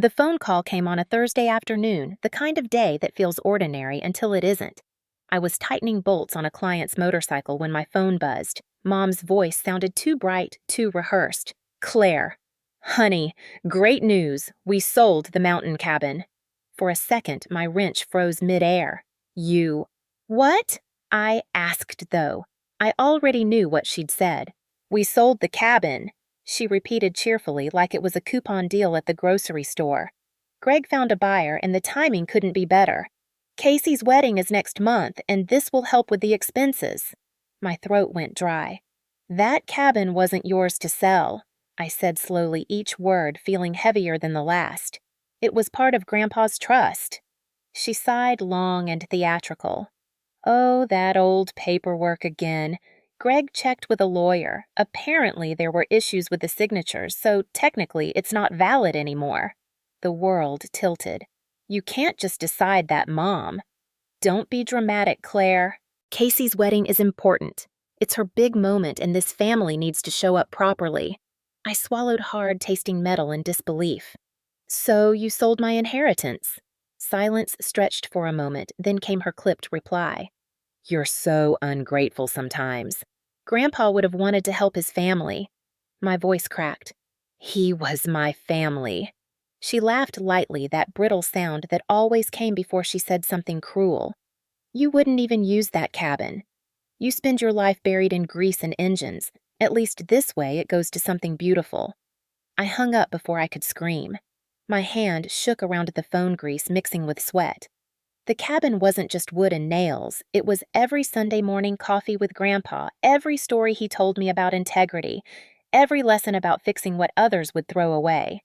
The phone call came on a Thursday afternoon, the kind of day that feels ordinary until it isn't. I was tightening bolts on a client's motorcycle when my phone buzzed. Mom's voice sounded too bright, too rehearsed. Claire. Honey, great news. We sold the mountain cabin. For a second, my wrench froze midair. You. What? I asked, though. I already knew what she'd said. We sold the cabin, she repeated cheerfully like it was a coupon deal at the grocery store. Greg found a buyer and the timing couldn't be better. Casey's wedding is next month and this will help with the expenses. My throat went dry. That cabin wasn't yours to sell, I said slowly, each word feeling heavier than the last. It was part of Grandpa's trust. She sighed long and theatrical. Oh, that old paperwork again. Greg checked with a lawyer. Apparently there were issues with the signatures, so technically it's not valid anymore. The world tilted. You can't just decide that, Mom. Don't be dramatic, Claire. Casey's wedding is important. It's her big moment and this family needs to show up properly. I swallowed hard, tasting metal in disbelief. So you sold my inheritance. Silence stretched for a moment, then came her clipped reply. You're so ungrateful sometimes. Grandpa would have wanted to help his family. My voice cracked. He was my family. She laughed lightly, that brittle sound that always came before she said something cruel. You wouldn't even use that cabin. You spend your life buried in grease and engines. At least this way it goes to something beautiful. I hung up before I could scream. My hand shook around the phone grease mixing with sweat. The cabin wasn't just wood and nails. It was every Sunday morning coffee with Grandpa, every story he told me about integrity, every lesson about fixing what others would throw away.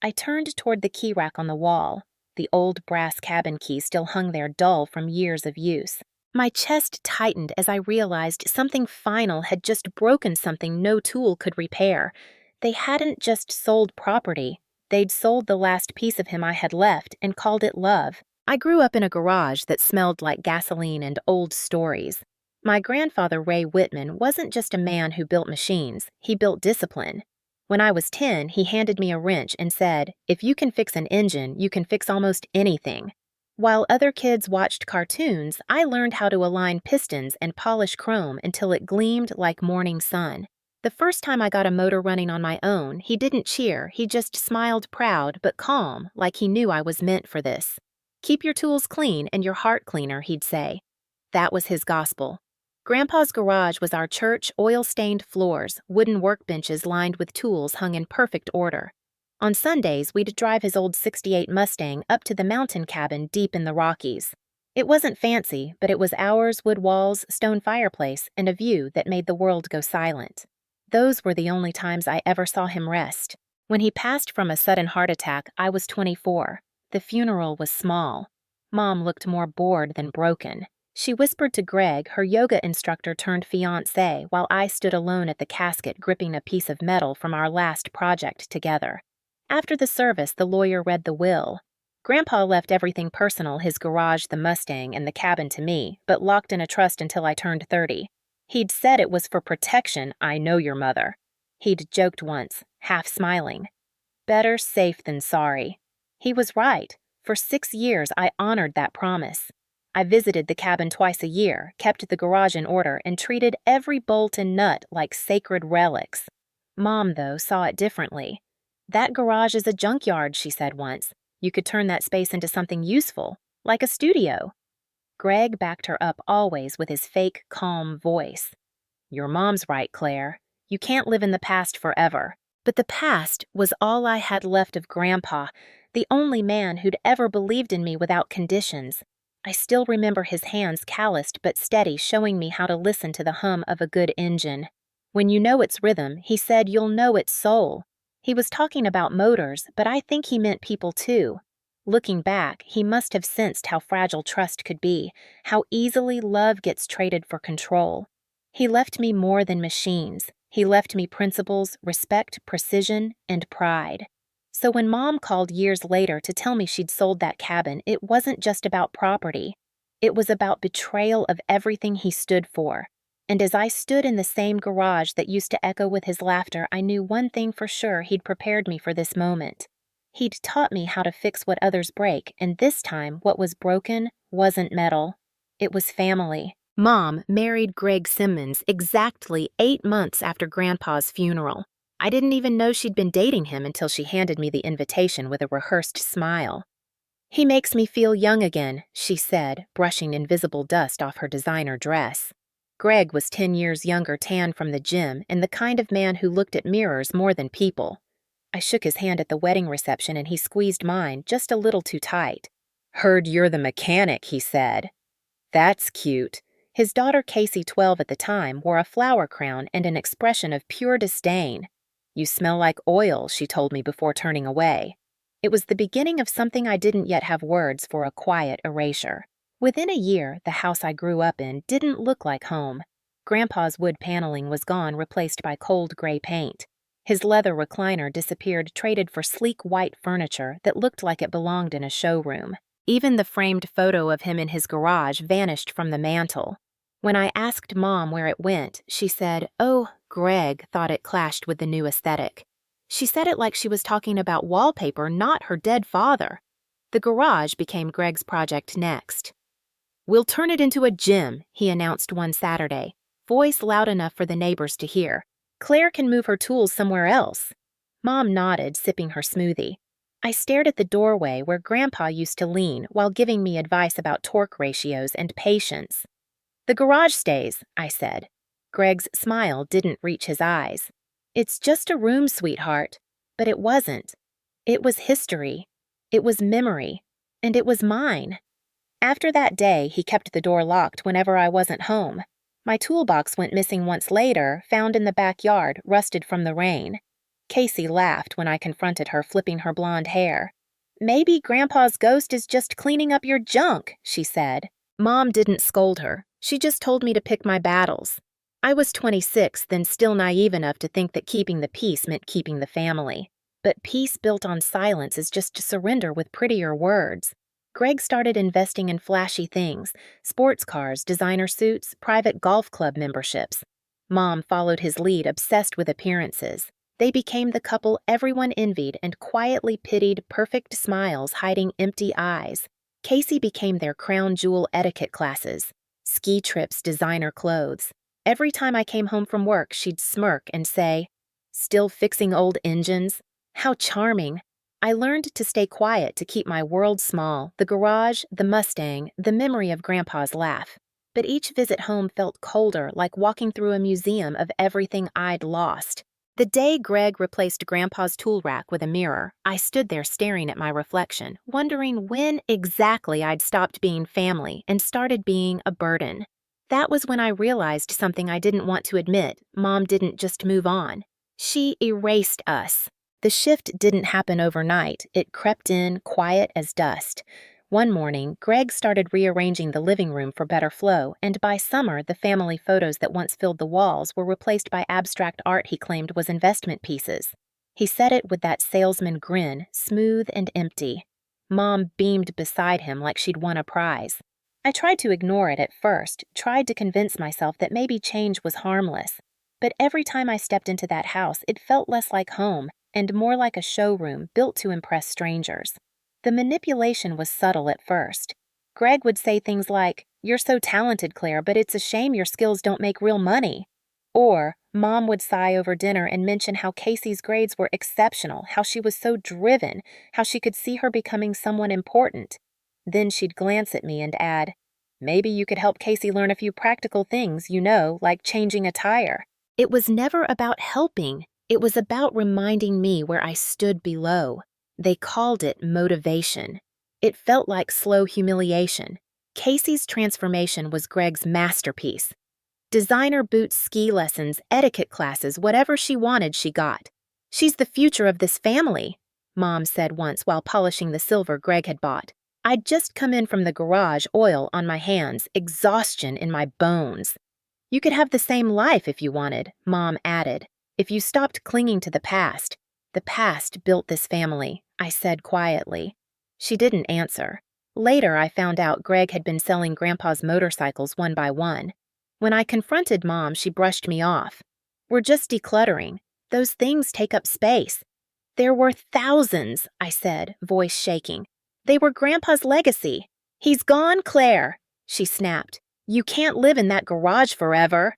I turned toward the key rack on the wall. The old brass cabin key still hung there dull from years of use. My chest tightened as I realized something final had just broken something no tool could repair. They hadn't just sold property. They'd sold the last piece of him I had left and called it love. I grew up in a garage that smelled like gasoline and old stories. My grandfather, Ray Whitman, wasn't just a man who built machines. He built discipline. When I was 10, he handed me a wrench and said, if you can fix an engine, you can fix almost anything. While other kids watched cartoons, I learned how to align pistons and polish chrome until it gleamed like morning sun. The first time I got a motor running on my own, he didn't cheer. He just smiled proud but calm, like he knew I was meant for this. Keep your tools clean and your heart cleaner, he'd say. That was his gospel. Grandpa's garage was our church, oil-stained floors, wooden workbenches lined with tools hung in perfect order. On Sundays, we'd drive his old '68 Mustang up to the mountain cabin deep in the Rockies. It wasn't fancy, but it was ours, wood walls, stone fireplace, and a view that made the world go silent. Those were the only times I ever saw him rest. When he passed from a sudden heart attack, I was 24. The funeral was small. Mom looked more bored than broken. She whispered to Greg, her yoga instructor turned fiancé, while I stood alone at the casket gripping a piece of metal from our last project together. After the service, the lawyer read the will. Grandpa left everything personal, his garage, the Mustang, and the cabin to me, but locked in a trust until I turned 30. He'd said it was for protection, I know your mother. He'd joked once, half smiling. Better safe than sorry. He was right. For 6 years, I honored that promise. I visited the cabin twice a year, kept the garage in order, and treated every bolt and nut like sacred relics. Mom, though, saw it differently. That garage is a junkyard, she said once. You could turn that space into something useful, like a studio. Greg backed her up always with his fake, calm voice. Your mom's right, Claire. You can't live in the past forever. But the past was all I had left of Grandpa, the only man who'd ever believed in me without conditions. I still remember his hands calloused but steady, showing me how to listen to the hum of a good engine. When you know its rhythm, he said, you'll know its soul. He was talking about motors, but I think he meant people too. Looking back, he must have sensed how fragile trust could be, how easily love gets traded for control. He left me more than machines. He left me principles, respect, precision, and pride. So when Mom called years later to tell me she'd sold that cabin, it wasn't just about property. It was about betrayal of everything he stood for. And as I stood in the same garage that used to echo with his laughter, I knew one thing for sure: he'd prepared me for this moment. He'd taught me how to fix what others break, and this time what was broken wasn't metal. It was family. Mom married Greg Simmons exactly 8 months after Grandpa's funeral. I didn't even know she'd been dating him until she handed me the invitation with a rehearsed smile. "He makes me feel young again," she said, brushing invisible dust off her designer dress. Greg was 10 years younger, tan from the gym, and the kind of man who looked at mirrors more than people. I shook his hand at the wedding reception and he squeezed mine just a little too tight. "Heard you're the mechanic," he said. "That's cute." His daughter Casey, 12 at the time, wore a flower crown and an expression of pure disdain. "You smell like oil," she told me before turning away. It was the beginning of something I didn't yet have words for, a quiet erasure. Within a year, the house I grew up in didn't look like home. Grandpa's wood paneling was gone, replaced by cold gray paint. His leather recliner disappeared, traded for sleek white furniture that looked like it belonged in a showroom. Even the framed photo of him in his garage vanished from the mantel. When I asked Mom where it went, she said, "Oh, Greg thought it clashed with the new aesthetic." She said it like she was talking about wallpaper, not her dead father. The garage became Greg's project next. "We'll turn it into a gym," he announced one Saturday, voice loud enough for the neighbors to hear. "Claire can move her tools somewhere else." Mom nodded, sipping her smoothie. I stared at the doorway where Grandpa used to lean while giving me advice about torque ratios and patience. "The garage stays," I said. Greg's smile didn't reach his eyes. "It's just a room, sweetheart." But it wasn't. It was history. It was memory. And it was mine. After that day, he kept the door locked whenever I wasn't home. My toolbox went missing once later, found in the backyard, rusted from the rain. Casey laughed when I confronted her, flipping her blonde hair. "Maybe Grandpa's ghost is just cleaning up your junk," she said. Mom didn't scold her. She just told me to pick my battles. I was 26, then still naive enough to think that keeping the peace meant keeping the family. But peace built on silence is just surrender with prettier words. Greg started investing in flashy things: sports cars, designer suits, private golf club memberships. Mom followed his lead, obsessed with appearances. They became the couple everyone envied and quietly pitied, perfect smiles hiding empty eyes. Casey became their crown jewel etiquette classes. Ski trips, designer clothes. Every time I came home from work, she'd smirk and say, "Still fixing old engines? How charming." I learned to stay quiet to keep my world small: the garage, the Mustang, the memory of Grandpa's laugh. But each visit home felt colder, like walking through a museum of everything I'd lost. The day Greg replaced Grandpa's tool rack with a mirror, I stood there staring at my reflection, wondering when exactly I'd stopped being family and started being a burden. That was when I realized something I didn't want to admit. Mom didn't just move on. She erased us. The shift didn't happen overnight. It crept in, quiet as dust. One morning, Greg started rearranging the living room for better flow, and by summer, the family photos that once filled the walls were replaced by abstract art he claimed was investment pieces. He said it with that salesman grin, smooth and empty. Mom beamed beside him like she'd won a prize. I tried to ignore it at first, tried to convince myself that maybe change was harmless. But every time I stepped into that house, it felt less like home and more like a showroom built to impress strangers. The manipulation was subtle at first. Greg would say things like, "You're so talented, Claire, but it's a shame your skills don't make real money." Or Mom would sigh over dinner and mention how Casey's grades were exceptional, how she was so driven, how she could see her becoming someone important. Then she'd glance at me and add, "Maybe you could help Casey learn a few practical things, like changing a tire." It was never about helping. It was about reminding me where I stood below. They called it motivation. It felt like slow humiliation. Casey's transformation was Greg's masterpiece. Designer boots, ski lessons, etiquette classes, whatever she wanted, she got. "She's the future of this family," Mom said once while polishing the silver Greg had bought. I'd just come in from the garage, oil on my hands, exhaustion in my bones. "You could have the same life if you wanted," Mom added, "if you stopped clinging to the past. The past built this family," I said quietly. She didn't answer. Later, I found out Greg had been selling Grandpa's motorcycles one by one. When I confronted Mom, she brushed me off. "We're just decluttering. Those things take up space." There were thousands, I said, voice shaking. They were Grandpa's legacy. He's gone, Claire, she snapped. You can't live in that garage forever.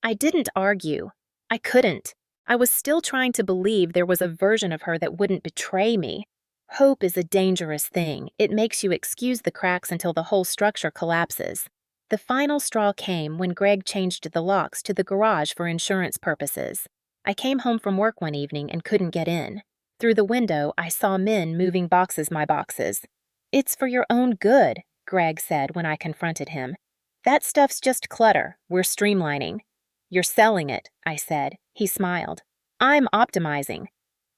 I didn't argue. I couldn't. I was still trying to believe there was a version of her that wouldn't betray me. Hope is a dangerous thing. It makes you excuse the cracks until the whole structure collapses. The final straw came when Greg changed the locks to the garage for insurance purposes. I came home from work one evening and couldn't get in. Through the window, I saw men moving boxes. It's for your own good, Greg said when I confronted him. That stuff's just clutter. We're streamlining. You're selling it, I said. He smiled. I'm optimizing.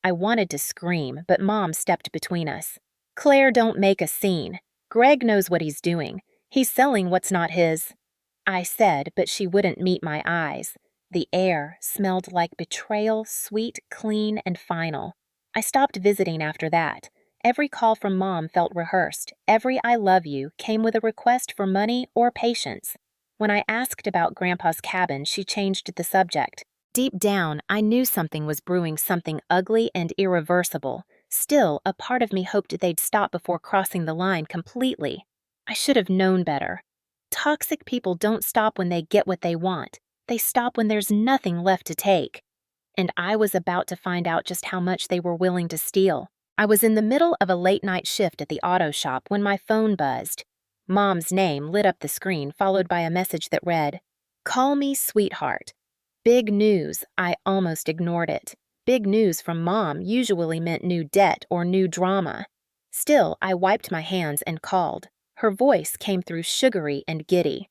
I wanted to scream, but Mom stepped between us. Claire, don't make a scene. Greg knows what he's doing. He's selling what's not his. I said, but she wouldn't meet my eyes. The air smelled like betrayal, sweet, clean, and final. I stopped visiting after that. Every call from Mom felt rehearsed. Every I love you came with a request for money or patience. When I asked about Grandpa's cabin, she changed the subject. Deep down, I knew something was brewing, something ugly and irreversible. Still, a part of me hoped they'd stop before crossing the line completely. I should have known better. Toxic people don't stop when they get what they want. They stop when there's nothing left to take. And I was about to find out just how much they were willing to steal. I was in the middle of a late-night shift at the auto shop when my phone buzzed. Mom's name lit up the screen, followed by a message that read, "Call me sweetheart." Big news. I almost ignored it. Big news from Mom usually meant new debt or new drama. Still, I wiped my hands and called. Her voice came through sugary and giddy.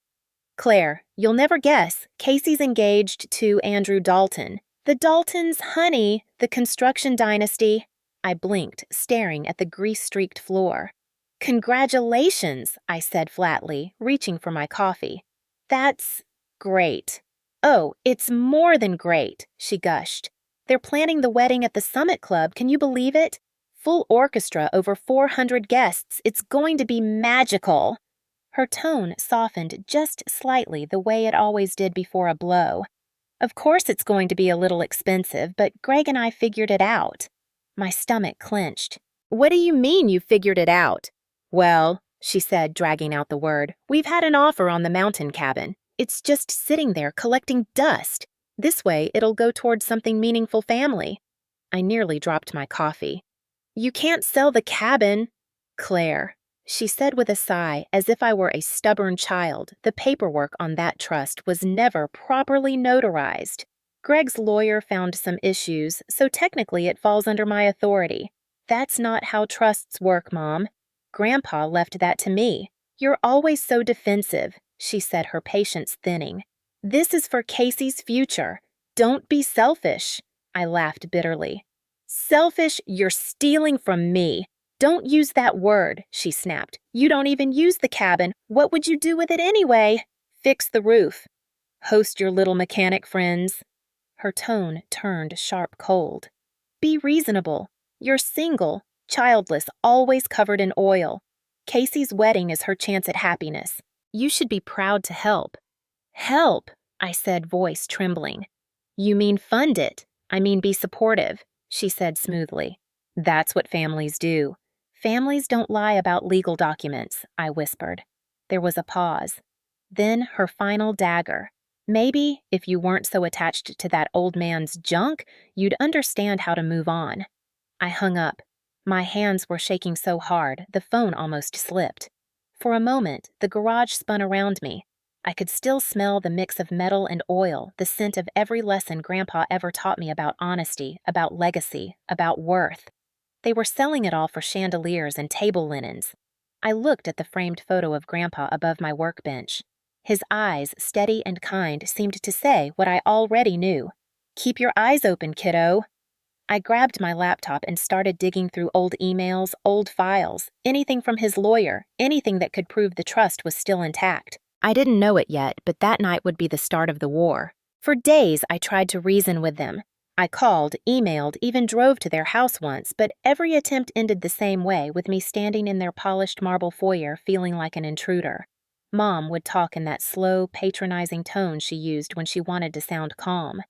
"Claire, you'll never guess. Casey's engaged to Andrew Dalton. The Daltons, honey, the construction dynasty." I blinked, staring at the grease-streaked floor. "Congratulations," I said flatly, reaching for my coffee. "That's great." "Oh, it's more than great," she gushed. "They're planning the wedding at the Summit Club, can you believe it? Full orchestra, over 400 guests. It's going to be magical." Her tone softened just slightly the way it always did before a blow. "Of course it's going to be a little expensive, but Greg and I figured it out." My stomach clenched. "What do you mean you figured it out?" "Well," she said, dragging out the word, "we've had an offer on the mountain cabin. It's just sitting there collecting dust. This way it'll go towards something meaningful family." I nearly dropped my coffee. "You can't sell the cabin." "Claire," she said with a sigh, as if I were a stubborn child, "the paperwork on that trust was never properly notarized. Greg's lawyer found some issues, so technically it falls under my authority. That's not how trusts work, Mom. Grandpa left that to me. You're always so defensive," she said, her patience thinning. "This is for Casey's future. Don't be selfish." I laughed bitterly. "Selfish? You're stealing from me. Don't use that word," she snapped. "You don't even use the cabin. What would you do with it anyway?" "Fix the roof. Host your little mechanic friends." Her tone turned sharp cold. "Be reasonable. You're single, childless, always covered in oil. Casey's wedding is her chance at happiness. You should be proud to help." "Help," I said, voice trembling. "You mean fund it. I mean be supportive," she said smoothly. "That's what families do." "Families don't lie about legal documents," I whispered. There was a pause. Then her final dagger. "Maybe, if you weren't so attached to that old man's junk, you'd understand how to move on." I hung up. My hands were shaking so hard, the phone almost slipped. For a moment, the garage spun around me. I could still smell the mix of metal and oil, the scent of every lesson Grandpa ever taught me about honesty, about legacy, about worth. They were selling it all for chandeliers and table linens. I looked at the framed photo of Grandpa above my workbench. His eyes, steady and kind, seemed to say what I already knew. "Keep your eyes open, kiddo." I grabbed my laptop and started digging through old emails, old files, anything from his lawyer, anything that could prove the trust was still intact. I didn't know it yet, but that night would be the start of the war. For days, I tried to reason with them. I called, emailed, even drove to their house once, but every attempt ended the same way, with me standing in their polished marble foyer feeling like an intruder. Mom would talk in that slow, patronizing tone she used when she wanted to sound calm.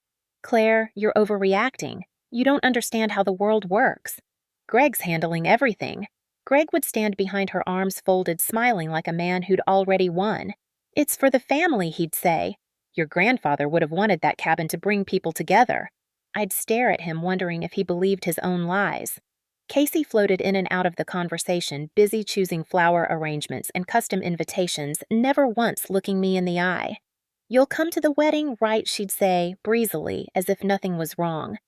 "Claire, you're overreacting. You don't understand how the world works. Greg's handling everything. Greg would stand behind her arms folded, smiling like a man who'd already won. It's for the family, he'd say. Your grandfather would have wanted that cabin to bring people together. I'd stare at him, wondering if he believed his own lies. Casey floated in and out of the conversation, busy choosing flower arrangements and custom invitations, never once looking me in the eye. You'll come to the wedding, right? She'd say, breezily, as if nothing was wrong.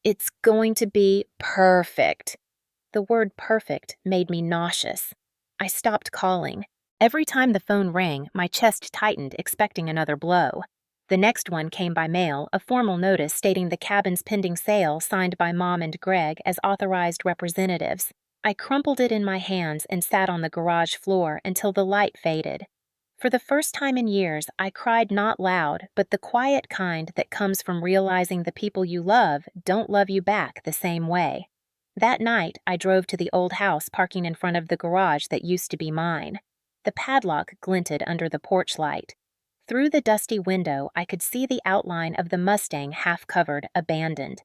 It's going to be perfect. The word perfect made me nauseous. I stopped calling. Every time the phone rang, my chest tightened, expecting another blow. The next one came by mail, a formal notice stating the cabin's pending sale, signed by Mom and Greg as authorized representatives. I crumpled it in my hands and sat on the garage floor until the light faded. For the first time in years, I cried not loud, but the quiet kind that comes from realizing the people you love don't love you back the same way. That night, I drove to the old house parking in front of the garage that used to be mine. The padlock glinted under the porch light. Through the dusty window, I could see the outline of the Mustang half-covered, abandoned.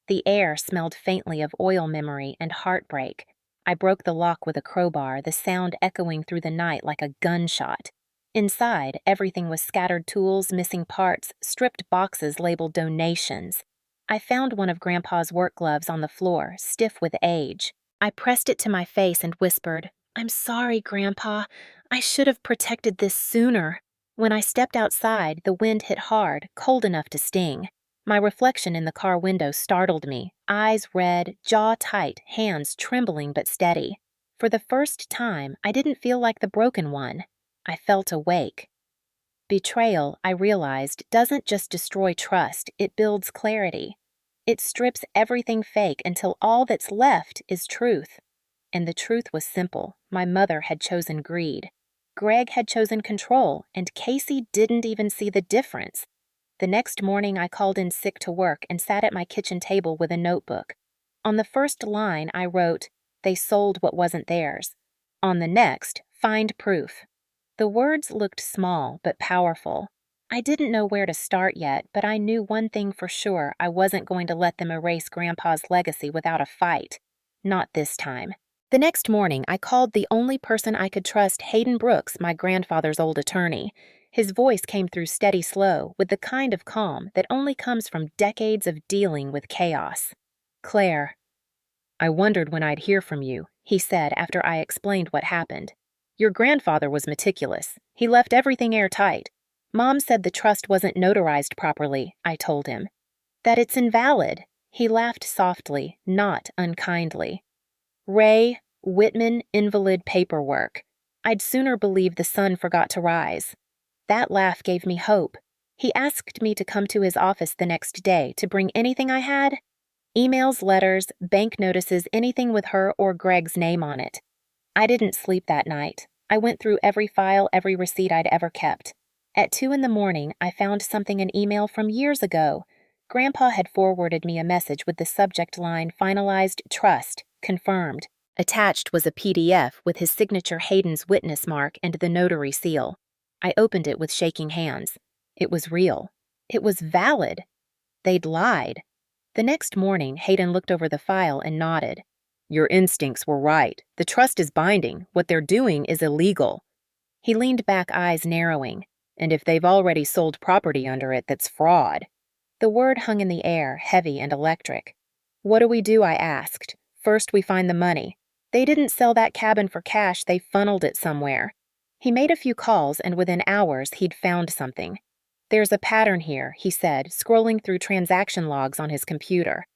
The air smelled faintly of oil memory and heartbreak. I broke the lock with a crowbar, the sound echoing through the night like a gunshot. Inside, everything was scattered tools, missing parts, stripped boxes labeled donations. I found one of Grandpa's work gloves on the floor, stiff with age. I pressed it to my face and whispered, "I'm sorry, Grandpa. I should have protected this sooner." When I stepped outside, the wind hit hard, cold enough to sting. My reflection in the car window startled me, eyes red, jaw tight, hands trembling but steady. For the first time, I didn't feel like the broken one. I felt awake. Betrayal, I realized, doesn't just destroy trust, it builds clarity. It strips everything fake until all that's left is truth. And the truth was simple. My mother had chosen greed. Greg had chosen control, and Casey didn't even see the difference. The next morning, I called in sick to work and sat at my kitchen table with a notebook. On the first line, I wrote, "They sold what wasn't theirs." On the next, "Find proof." The words looked small but powerful. I didn't know where to start yet, but I knew one thing for sure: I wasn't going to let them erase Grandpa's legacy without a fight. Not this time. The next morning, I called the only person I could trust, Hayden Brooks, my grandfather's old attorney. His voice came through steady slow, with the kind of calm that only comes from decades of dealing with chaos. "Claire, I wondered when I'd hear from you," he said after I explained what happened. "Your grandfather was meticulous. He left everything airtight. Mom said the trust wasn't notarized properly," I told him. "That it's invalid." He laughed softly, not unkindly. "Ray, Whitman, invalid paperwork. I'd sooner believe the sun forgot to rise." That laugh gave me hope. He asked me to come to his office the next day to bring anything I had. Emails, letters, bank notices, anything with her or Greg's name on it. I didn't sleep that night. I went through every file, every receipt I'd ever kept. At 2 a.m, I found something in email from years ago. Grandpa had forwarded me a message with the subject line, "Finalized trust, confirmed." Attached was a PDF with his signature, Hayden's witness mark, and the notary seal. I opened it with shaking hands. It was real. It was valid. They'd lied. The next morning, Hayden looked over the file and nodded. "Your instincts were right. The trust is binding. What they're doing is illegal." He leaned back, eyes narrowing. "And if they've already sold property under it, that's fraud." The word hung in the air, heavy and electric. "What do we do?" I asked. "First, we find the money. They didn't sell that cabin for cash. They funneled it somewhere." He made a few calls, and within hours, he'd found something. "There's a pattern here," he said, scrolling through transaction logs on his computer.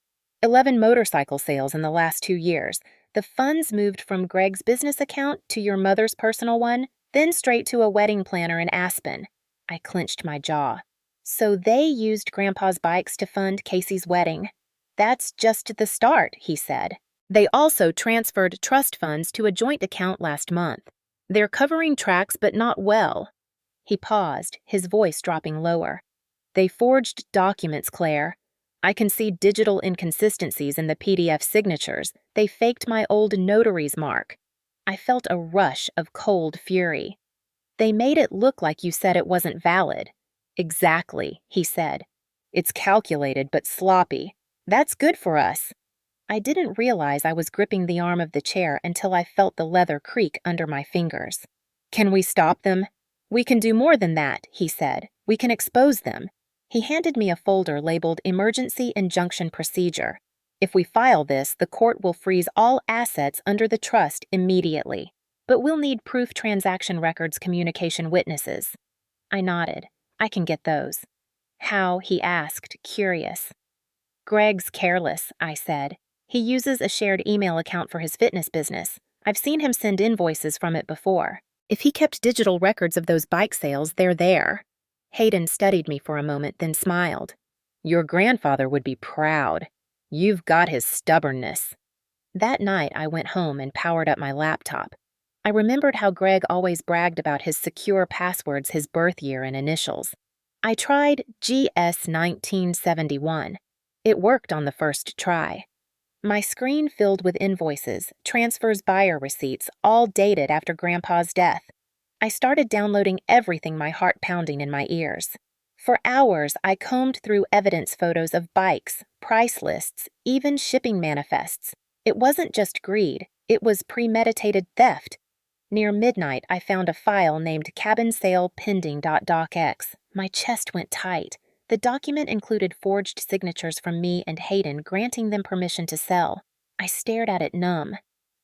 11 motorcycle sales in the last 2 years. The funds moved from Greg's business account to your mother's personal one, then straight to a wedding planner in Aspen. I clenched my jaw. So they used Grandpa's bikes to fund Casey's wedding. "That's just the start," he said. "They also transferred trust funds to a joint account last month. They're covering tracks, but not well." He paused, his voice dropping lower. "They forged documents, Claire. I can see digital inconsistencies in the PDF signatures. They faked my old notary's mark." I felt a rush of cold fury. "They made it look like you said it wasn't valid." "Exactly," he said. "It's calculated but sloppy. That's good for us. I didn't realize I was gripping the arm of the chair until I felt the leather creak under my fingers. Can we stop them? We can do more than that, he said. We can expose them. He handed me a folder labeled Emergency Injunction Procedure. If we file this, the court will freeze all assets under the trust immediately. But we'll need proof transaction records communication witnesses. I nodded. I can get those. How? He asked, curious. Greg's careless, I said. He uses a shared email account for his fitness business. I've seen him send invoices from it before. If he kept digital records of those bike sales, they're there. Hayden studied me for a moment, then smiled. Your grandfather would be proud. You've got his stubbornness. That night, I went home and powered up my laptop. I remembered how Greg always bragged about his secure passwords, his birth year and initials. I tried GS 1971. It worked on the first try. My screen filled with invoices, transfers, buyer receipts, all dated after Grandpa's death. I started downloading everything, my heart pounding in my ears. For hours, I combed through evidence photos of bikes, price lists, even shipping manifests. It wasn't just greed, it was premeditated theft. Near midnight, I found a file named cabinsale.pending.docx. My chest went tight. The document included forged signatures from me and Hayden granting them permission to sell. I stared at it numb.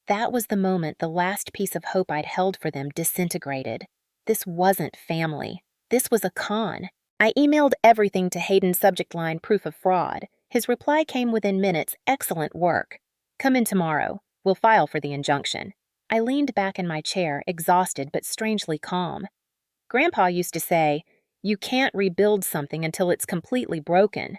That was the moment the last piece of hope I'd held for them disintegrated. This wasn't family. This was a con. I emailed everything to Hayden's subject line, proof of fraud. His reply came within minutes, excellent work. Come in tomorrow. We'll file for the injunction. I leaned back in my chair, exhausted but strangely calm. Grandpa used to say, you can't rebuild something until it's completely broken.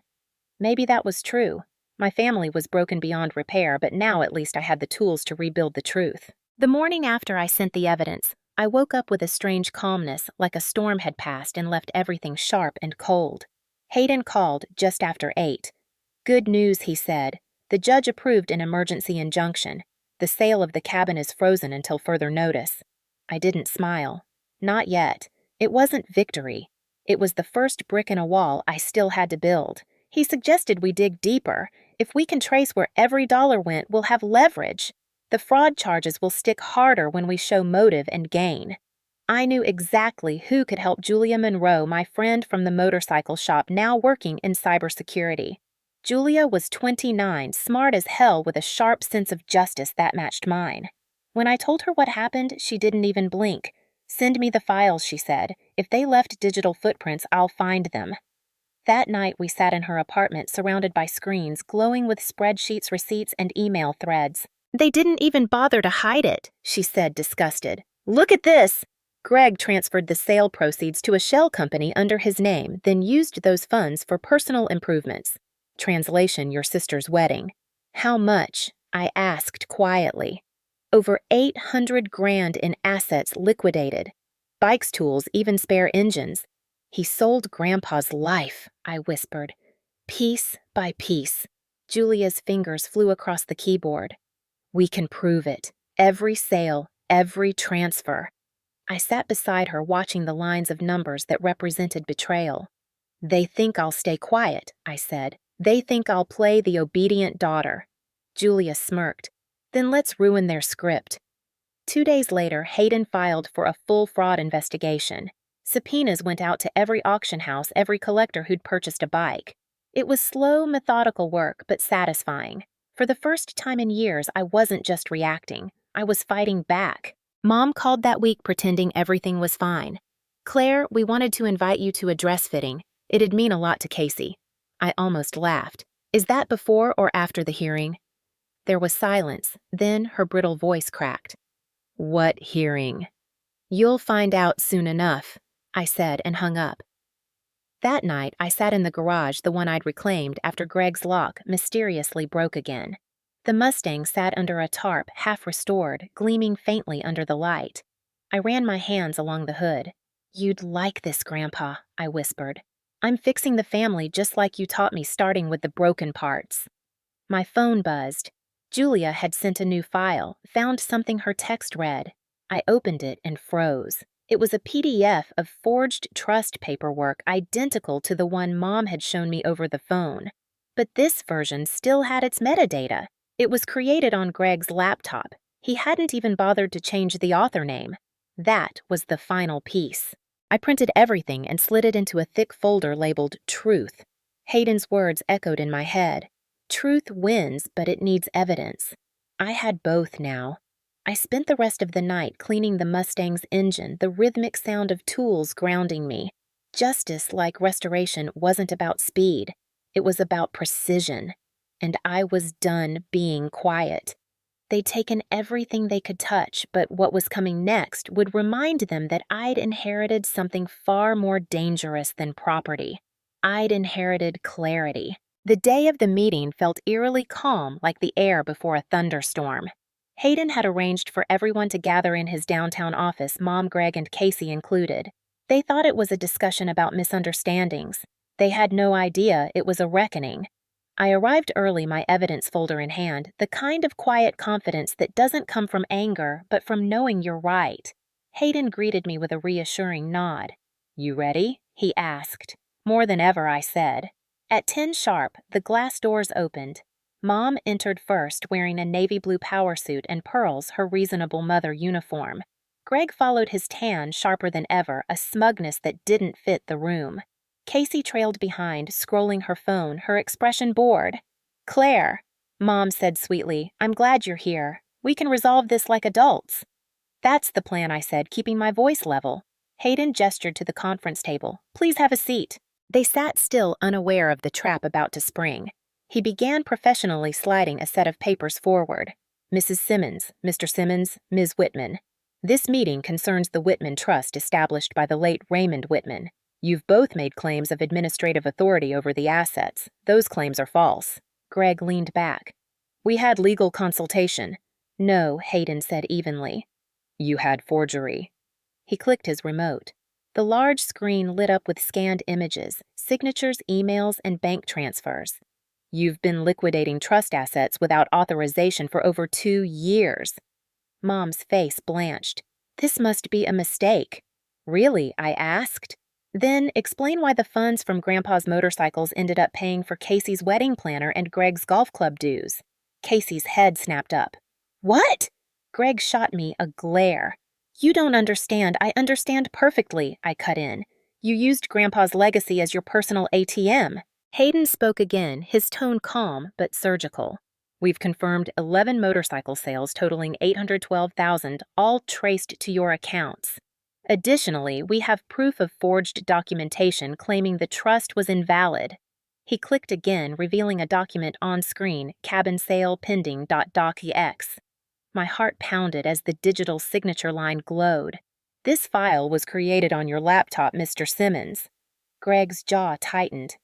Maybe that was true. My family was broken beyond repair, but now at least I had the tools to rebuild the truth. The morning after I sent the evidence, I woke up with a strange calmness, like a storm had passed and left everything sharp and cold. Hayden called just after 8. Good news, he said. The judge approved an emergency injunction. The sale of the cabin is frozen until further notice. I didn't smile. Not yet. It wasn't victory. It was the first brick in a wall I still had to build. He suggested we dig deeper. If we can trace where every dollar went, we'll have leverage. The fraud charges will stick harder when we show motive and gain. I knew exactly who could help Julia Monroe, my friend from the motorcycle shop now working in cybersecurity. Julia was 29, smart as hell with a sharp sense of justice that matched mine. When I told her what happened, she didn't even blink. Send me the files, she said. If they left digital footprints, I'll find them. That night, we sat in her apartment surrounded by screens glowing with spreadsheets, receipts, and email threads. They didn't even bother to hide it, she said, disgusted. Look at this! Greg transferred the sale proceeds to a shell company under his name, then used those funds for personal improvements. Translation, your sister's wedding. How much? I asked quietly. Over $800,000 in assets liquidated. Bikes, tools, even spare engines. He sold Grandpa's life, I whispered. Piece by piece. Julia's fingers flew across the keyboard. We can prove it. Every sale, every transfer. I sat beside her watching the lines of numbers that represented betrayal. They think I'll stay quiet, I said. They think I'll play the obedient daughter. Julia smirked. Then let's ruin their script. 2 days later, Hayden filed for a full fraud investigation. Subpoenas went out to every auction house, every collector who'd purchased a bike. It was slow, methodical work, but satisfying. For the first time in years, I wasn't just reacting. I was fighting back. Mom called that week pretending everything was fine. Claire, we wanted to invite you to a dress fitting. It'd mean a lot to Casey. I almost laughed. Is that before or after the hearing? There was silence. Then her brittle voice cracked. What hearing? You'll find out soon enough, I said and hung up. That night, I sat in the garage, the one I'd reclaimed after Greg's lock mysteriously broke again. The Mustang sat under a tarp, half restored, gleaming faintly under the light. I ran my hands along the hood. You'd like this, Grandpa, I whispered. I'm fixing the family just like you taught me, starting with the broken parts. My phone buzzed. Julia had sent a new file, found something her text read. I opened it and froze. It was a PDF of forged trust paperwork identical to the one Mom had shown me over the phone. But this version still had its metadata. It was created on Greg's laptop. He hadn't even bothered to change the author name. That was the final piece. I printed everything and slid it into a thick folder labeled Truth. Hayden's words echoed in my head. Truth wins, but it needs evidence. I had both now. I spent the rest of the night cleaning the Mustang's engine, the rhythmic sound of tools grounding me. Justice, like restoration, wasn't about speed. It was about precision. And I was done being quiet. They'd taken everything they could touch, but what was coming next would remind them that I'd inherited something far more dangerous than property. I'd inherited clarity. The day of the meeting felt eerily calm, like the air before a thunderstorm. Hayden had arranged for everyone to gather in his downtown office, Mom, Greg, and Casey included. They thought it was a discussion about misunderstandings. They had no idea it was a reckoning. I arrived early, my evidence folder in hand, the kind of quiet confidence that doesn't come from anger, but from knowing you're right. Hayden greeted me with a reassuring nod. "You ready?" he asked. More than ever, I said. At 10 sharp, the glass doors opened. Mom entered first, wearing a navy blue power suit and pearls, her reasonable mother uniform. Greg followed his tan, sharper than ever, a smugness that didn't fit the room. Casey trailed behind, scrolling her phone, her expression bored. "Claire," Mom said sweetly, "I'm glad you're here. We can resolve this like adults." "That's the plan," I said, keeping my voice level. Hayden gestured to the conference table. "Please have a seat." They sat still, unaware of the trap about to spring. He began professionally sliding a set of papers forward. "Mrs. Simmons, Mr. Simmons, Ms. Whitman. This meeting concerns the Whitman Trust established by the late Raymond Whitman. You've both made claims of administrative authority over the assets. Those claims are false." Greg leaned back. "We had legal consultation." "No," Hayden said evenly. "You had forgery." He clicked his remote. The large screen lit up with scanned images, signatures, emails, and bank transfers. "You've been liquidating trust assets without authorization for over 2 years." Mom's face blanched. "This must be a mistake." "Really?" I asked. "Then explain why the funds from Grandpa's motorcycles ended up paying for Casey's wedding planner and Greg's golf club dues." Casey's head snapped up. "What?" Greg shot me a glare. "You don't understand. I understand perfectly," I cut in. "You used Grandpa's legacy as your personal ATM." Hayden spoke again, his tone calm but surgical. "We've confirmed 11 motorcycle sales totaling $812,000, all traced to your accounts. Additionally, we have proof of forged documentation claiming the trust was invalid." He clicked again, revealing a document on screen, cabin sale pending.docx. My heart pounded as the digital signature line glowed. "This file was created on your laptop, Mr. Simmons." Greg's jaw tightened.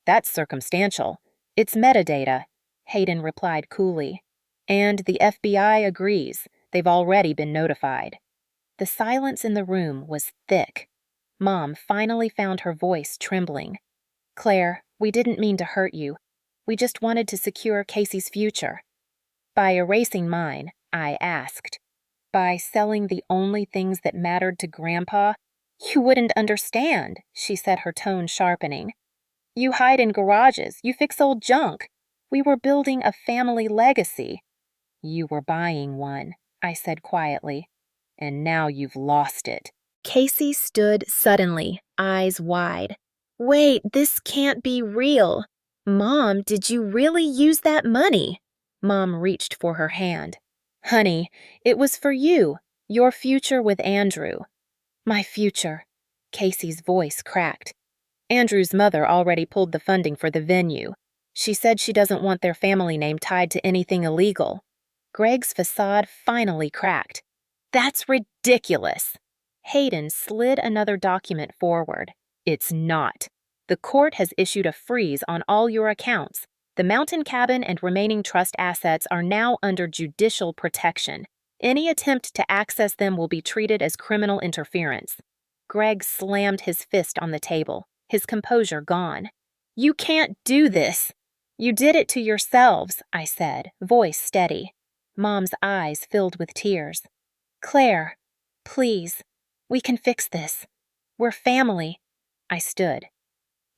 "That's circumstantial. It's metadata," Hayden replied coolly. "And the FBI agrees. They've already been notified." The silence in the room was thick. Mom finally found her voice trembling. "Claire, we didn't mean to hurt you. We just wanted to secure Casey's future." "By erasing mine?" I asked. "By selling the only things that mattered to Grandpa?" "You wouldn't understand," she said, her tone sharpening. "You hide in garages. You fix old junk. We were building a family legacy." "You were buying one," I said quietly. "And now you've lost it." Casey stood suddenly, eyes wide. "Wait, this can't be real. Mom, did you really use that money?" Mom reached for her hand. "Honey, it was for you, your future with Andrew." "My future." Casey's voice cracked. "Andrew's mother already pulled the funding for the venue. She said she doesn't want their family name tied to anything illegal." Greg's facade finally cracked. "That's ridiculous." Hayden slid another document forward. "It's not. The court has issued a freeze on all your accounts. The mountain cabin and remaining trust assets are now under judicial protection. Any attempt to access them will be treated as criminal interference." Greg slammed his fist on the table, his composure gone. "You can't do this." "You did it to yourselves," I said, voice steady. Mom's eyes filled with tears. "Claire, please, we can fix this. We're family." I stood.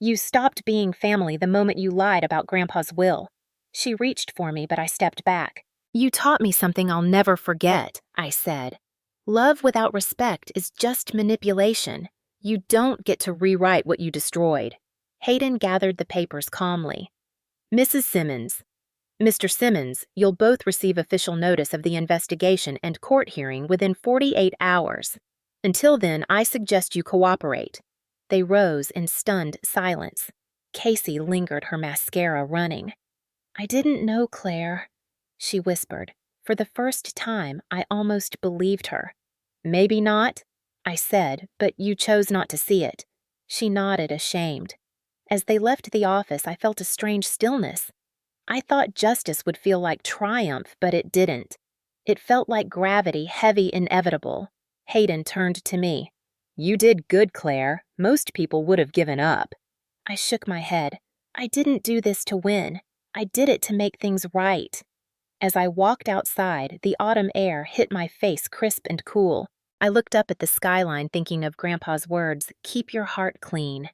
You stopped being family the moment you lied about Grandpa's will. She reached for me, but I stepped back. You taught me something I'll never forget, I said. Love without respect is just manipulation. You don't get to rewrite what you destroyed. Hayden gathered the papers calmly. Mrs. Simmons. Mr. Simmons, you'll both receive official notice of the investigation and court hearing within 48 hours. Until then, I suggest you cooperate. They rose in stunned silence. Casey lingered, her mascara running. I didn't know, Claire, she whispered. For the first time, I almost believed her. Maybe not, I said, but you chose not to see it. She nodded, ashamed. As they left the office, I felt a strange stillness. I thought justice would feel like triumph, but it didn't. It felt like gravity, heavy, inevitable. Hayden turned to me. You did good, Claire. Most people would have given up. I shook my head. I didn't do this to win. I did it to make things right. As I walked outside, the autumn air hit my face crisp and cool. I looked up at the skyline thinking of Grandpa's words, "Keep your heart clean."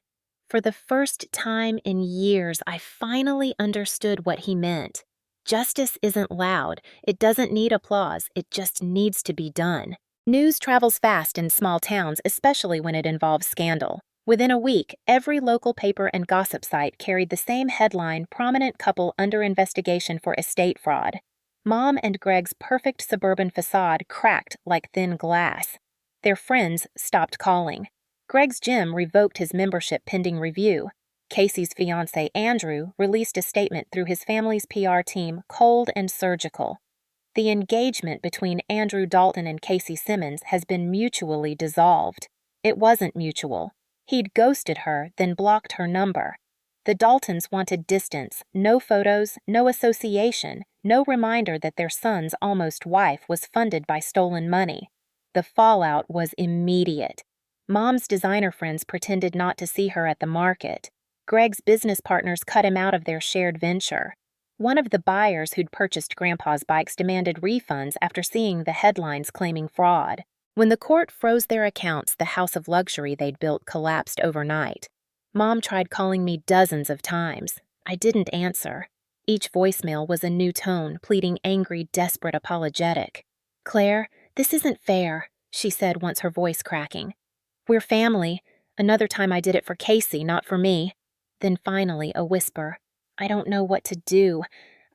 For the first time in years, I finally understood what he meant. Justice isn't loud. It doesn't need applause. It just needs to be done. News travels fast in small towns, especially when it involves scandal. Within a week, every local paper and gossip site carried the same headline, "Prominent couple under investigation for estate fraud." Mom and Greg's perfect suburban facade cracked like thin glass. Their friends stopped calling. Greg's gym revoked his membership pending review. Casey's fiancé, Andrew, released a statement through his family's PR team, cold and surgical. The engagement between Andrew Dalton and Casey Simmons has been mutually dissolved. It wasn't mutual. He'd ghosted her, then blocked her number. The Daltons wanted distance, no photos, no association, no reminder that their son's almost wife was funded by stolen money. The fallout was immediate. Mom's designer friends pretended not to see her at the market. Greg's business partners cut him out of their shared venture. One of the buyers who'd purchased Grandpa's bikes demanded refunds after seeing the headlines claiming fraud. When the court froze their accounts, the house of luxury they'd built collapsed overnight. Mom tried calling me dozens of times. I didn't answer. Each voicemail was a new tone, pleading angry, desperate, apologetic. "Claire, this isn't fair," she said, once her voice cracking. "We're family. Another time I did it for Casey, not for me." Then finally, a whisper. "I don't know what to do."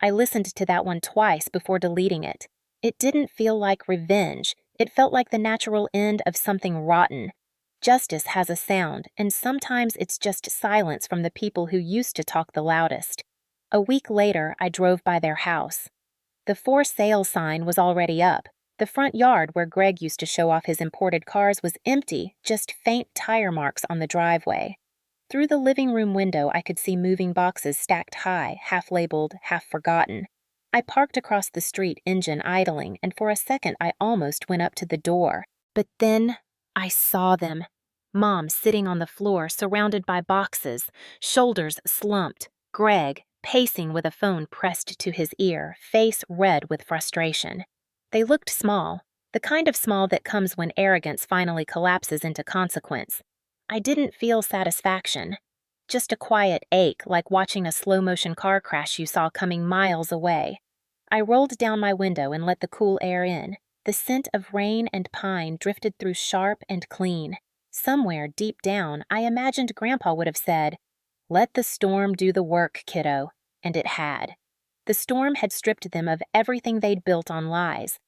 I listened to that one twice before deleting it. It didn't feel like revenge. It felt like the natural end of something rotten. Justice has a sound, and sometimes it's just silence from the people who used to talk the loudest. A week later, I drove by their house. The for sale sign was already up. The front yard where Greg used to show off his imported cars was empty, just faint tire marks on the driveway. Through the living room window, I could see moving boxes stacked high, half labeled, half forgotten. I parked across the street, engine idling, and for a second I almost went up to the door. But then I saw them. Mom sitting on the floor, surrounded by boxes, shoulders slumped. Greg, pacing with a phone pressed to his ear, face red with frustration. They looked small, the kind of small that comes when arrogance finally collapses into consequence. I didn't feel satisfaction, just a quiet ache like watching a slow-motion car crash you saw coming miles away. I rolled down my window and let the cool air in. The scent of rain and pine drifted through sharp and clean. Somewhere deep down, I imagined Grandpa would have said, "Let the storm do the work, kiddo," and it had. The storm had stripped them of everything they'd built on lies.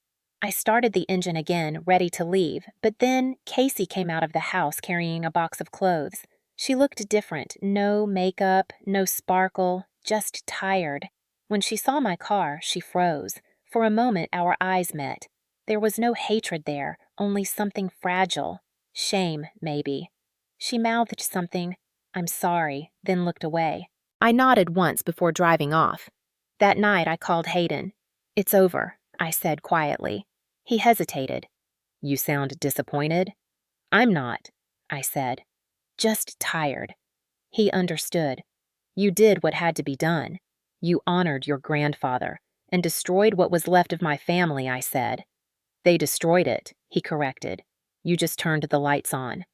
I started the engine again, ready to leave, but then Casey came out of the house carrying a box of clothes. She looked different, no makeup, no sparkle, just tired. When she saw my car, she froze. For a moment, our eyes met. There was no hatred there, only something fragile. Shame, maybe. She mouthed something, "I'm sorry," then looked away. I nodded once before driving off. That night I called Hayden. "It's over," I said quietly. He hesitated. "You sound disappointed?" "I'm not," I said. "Just tired." He understood. "You did what had to be done. You honored your grandfather and destroyed what was left of my family," I said. "They destroyed it," he corrected. "You just turned the lights on."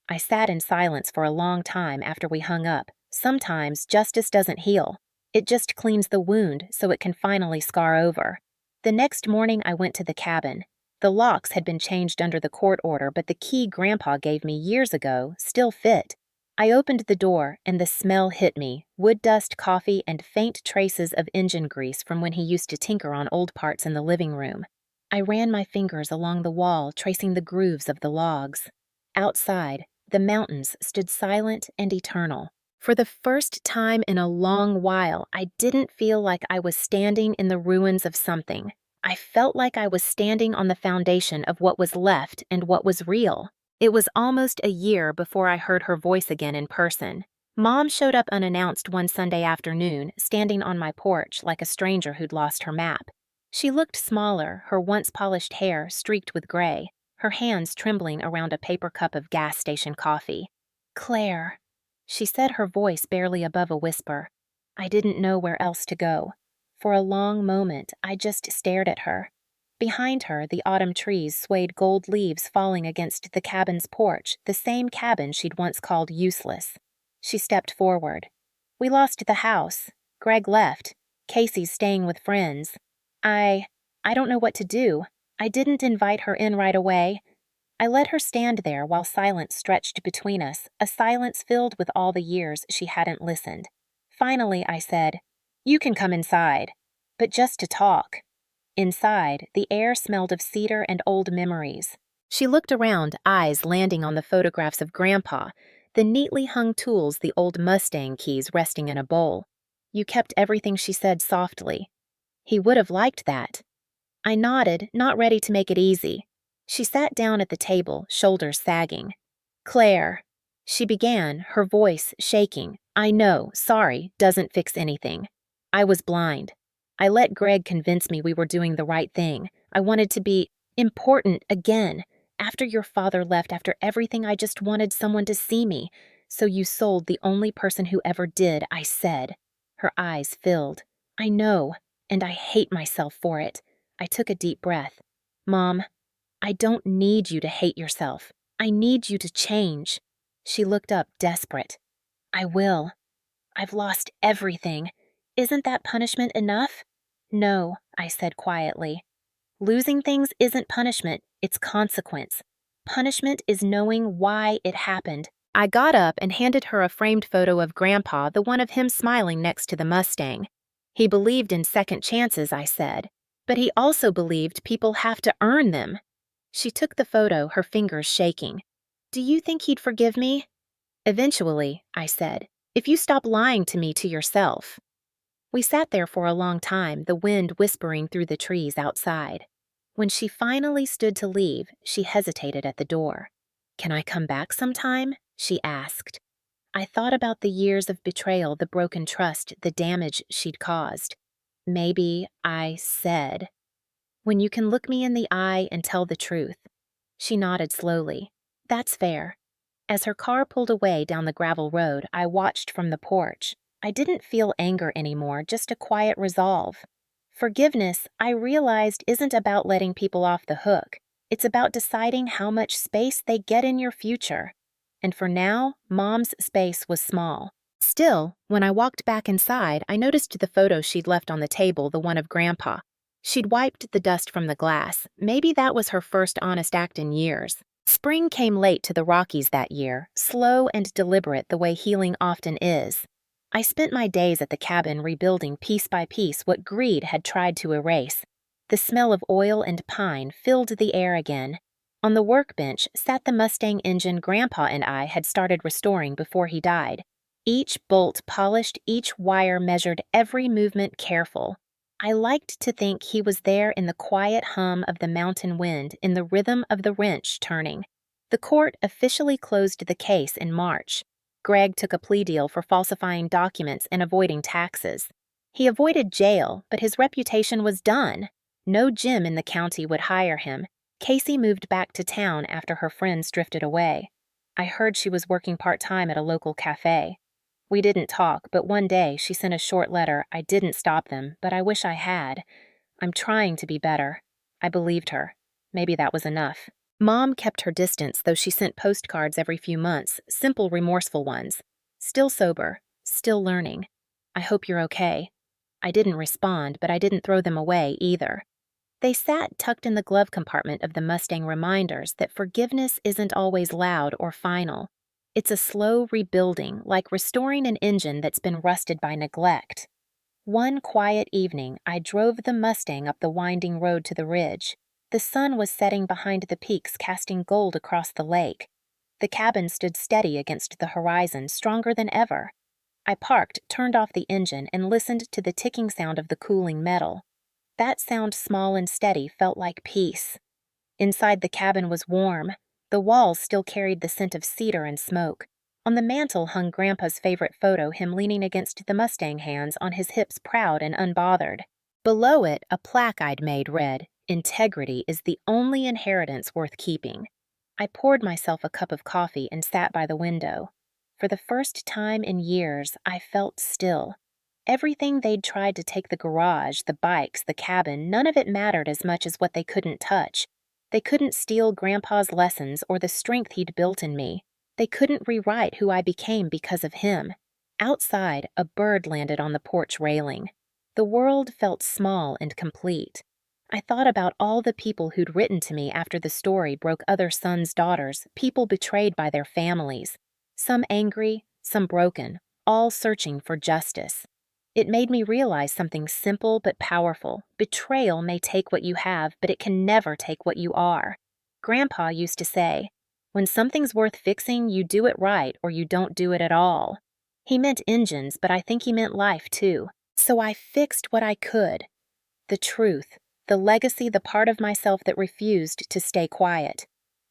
I sat in silence for a long time after we hung up. Sometimes justice doesn't heal. It just cleans the wound so it can finally scar over. The next morning I went to the cabin. The locks had been changed under the court order, but the key Grandpa gave me years ago still fit. I opened the door, and the smell hit me, wood dust, coffee, and faint traces of engine grease from when he used to tinker on old parts in the living room. I ran my fingers along the wall, tracing the grooves of the logs. Outside, the mountains stood silent and eternal. For the first time in a long while, I didn't feel like I was standing in the ruins of something. I felt like I was standing on the foundation of what was left and what was real. It was almost a year before I heard her voice again in person. Mom showed up unannounced one Sunday afternoon, standing on my porch like a stranger who'd lost her map. She looked smaller, her once polished hair streaked with gray, her hands trembling around a paper cup of gas station coffee. "Claire," she said, her voice barely above a whisper. I didn't know where else to go. For a long moment, I just stared at her. Behind her, the autumn trees swayed, gold leaves falling against the cabin's porch, the same cabin she'd once called useless. She stepped forward. "We lost the house. Greg left. Casey's staying with friends. I don't know what to do. I didn't invite her in right away." I let her stand there while silence stretched between us, a silence filled with all the years she hadn't listened. Finally, I said, "You can come inside, but just to talk." Inside, the air smelled of cedar and old memories. She looked around, eyes landing on the photographs of Grandpa, the neatly hung tools, the old Mustang keys resting in a bowl. "You kept everything," she said softly. "He would have liked that." I nodded, not ready to make it easy. She sat down at the table, shoulders sagging. "Claire," she began, her voice shaking. "I know, sorry, doesn't fix anything. I was blind. I let Greg convince me we were doing the right thing. I wanted to be important again. After your father left, after everything, I just wanted someone to see me. So you sold the only person who ever did," I said. Her eyes filled. "I know, and I hate myself for it." I took a deep breath. "Mom, I don't need you to hate yourself. I need you to change." She looked up, desperate. "I will. I've lost everything. Isn't that punishment enough?" "No," I said quietly. "Losing things isn't punishment, it's consequence. Punishment is knowing why it happened." I got up and handed her a framed photo of Grandpa, the one of him smiling next to the Mustang. "He believed in second chances," I said, "but he also believed people have to earn them." She took the photo, her fingers shaking. "Do you think he'd forgive me?" "Eventually," I said, "if you stop lying to me, to yourself." We sat there for a long time, the wind whispering through the trees outside. When she finally stood to leave, she hesitated at the door. "Can I come back sometime?" she asked. I thought about the years of betrayal, the broken trust, the damage she'd caused. "Maybe," I said, "when you can look me in the eye and tell the truth." She nodded slowly. "That's fair." As her car pulled away down the gravel road, I watched from the porch. I didn't feel anger anymore, just a quiet resolve. Forgiveness, I realized, isn't about letting people off the hook. It's about deciding how much space they get in your future. And for now, Mom's space was small. Still, when I walked back inside, I noticed the photo she'd left on the table, the one of Grandpa. She'd wiped the dust from the glass. Maybe that was her first honest act in years. Spring came late to the Rockies that year, slow and deliberate the way healing often is. I spent my days at the cabin rebuilding piece by piece what greed had tried to erase. The smell of oil and pine filled the air again. On the workbench sat the Mustang engine Grandpa and I had started restoring before he died. Each bolt polished, each wire measured, every movement careful. I liked to think he was there in the quiet hum of the mountain wind, in the rhythm of the wrench turning. The court officially closed the case in March. Greg took a plea deal for falsifying documents and avoiding taxes. He avoided jail, but his reputation was done. No gym in the county would hire him. Casey moved back to town after her friends drifted away. I heard she was working part-time at a local cafe. We didn't talk, but one day she sent a short letter. I didn't stop them, but I wish I had. "I'm trying to be better." I believed her. Maybe that was enough. Mom kept her distance, though she sent postcards every few months, simple, remorseful ones. Still sober, still learning. I hope you're okay. I didn't respond, but I didn't throw them away either. They sat tucked in the glove compartment of the Mustang, reminders that forgiveness isn't always loud or final. It's a slow rebuilding, like restoring an engine that's been rusted by neglect. One quiet evening, I drove the Mustang up the winding road to the ridge. The sun was setting behind the peaks, casting gold across the lake. The cabin stood steady against the horizon, stronger than ever. I parked, turned off the engine, and listened to the ticking sound of the cooling metal. That sound, small and steady, felt like peace. Inside, the cabin was warm. The walls still carried the scent of cedar and smoke. On the mantel hung Grandpa's favorite photo, him leaning against the Mustang, hands on his hips, proud and unbothered. Below it, a plaque I'd made read, "Integrity is the only inheritance worth keeping." I poured myself a cup of coffee and sat by the window. For the first time in years, I felt still. Everything they'd tried to take, the garage, the bikes, the cabin, none of it mattered as much as what they couldn't touch. They couldn't steal Grandpa's lessons or the strength he'd built in me. They couldn't rewrite who I became because of him. Outside, a bird landed on the porch railing. The world felt small and complete. I thought about all the people who'd written to me after the story broke other sons' daughters, people betrayed by their families. Some angry, some broken, all searching for justice. It made me realize something simple but powerful. Betrayal may take what you have, but it can never take what you are. Grandpa used to say, "When something's worth fixing, you do it right or you don't do it at all." He meant engines, but I think he meant life too. So I fixed what I could. The truth, the legacy, the part of myself that refused to stay quiet.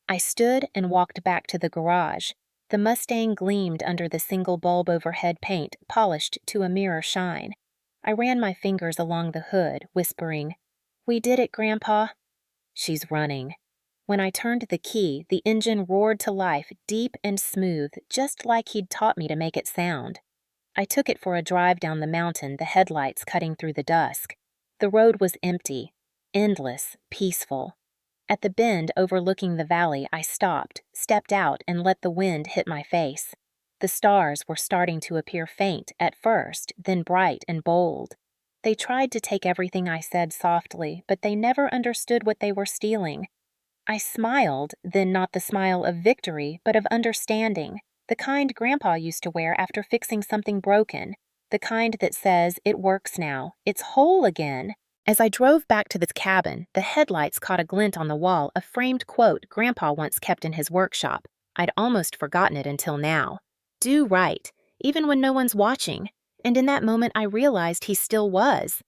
I stood and walked back to the garage. The Mustang gleamed under the single bulb overhead paint, polished to a mirror shine. I ran my fingers along the hood, whispering, "We did it, Grandpa." "She's running." When I turned the key, the engine roared to life, deep and smooth, just like he'd taught me to make it sound. I took it for a drive down the mountain, the headlights cutting through the dusk. The road was empty, endless, peaceful. At the bend overlooking the valley, I stopped, stepped out, and let the wind hit my face. The stars were starting to appear, faint at first, then bright and bold. They tried to take everything I said softly, but they never understood what they were stealing. I smiled, then not the smile of victory, but of understanding, the kind Grandpa used to wear after fixing something broken, the kind that says, "It works now, it's whole again." As I drove back to the cabin, the headlights caught a glint on the wall, a framed quote Grandpa once kept in his workshop. I'd almost forgotten it until now. "Do right, even when no one's watching." And in that moment I realized he still was.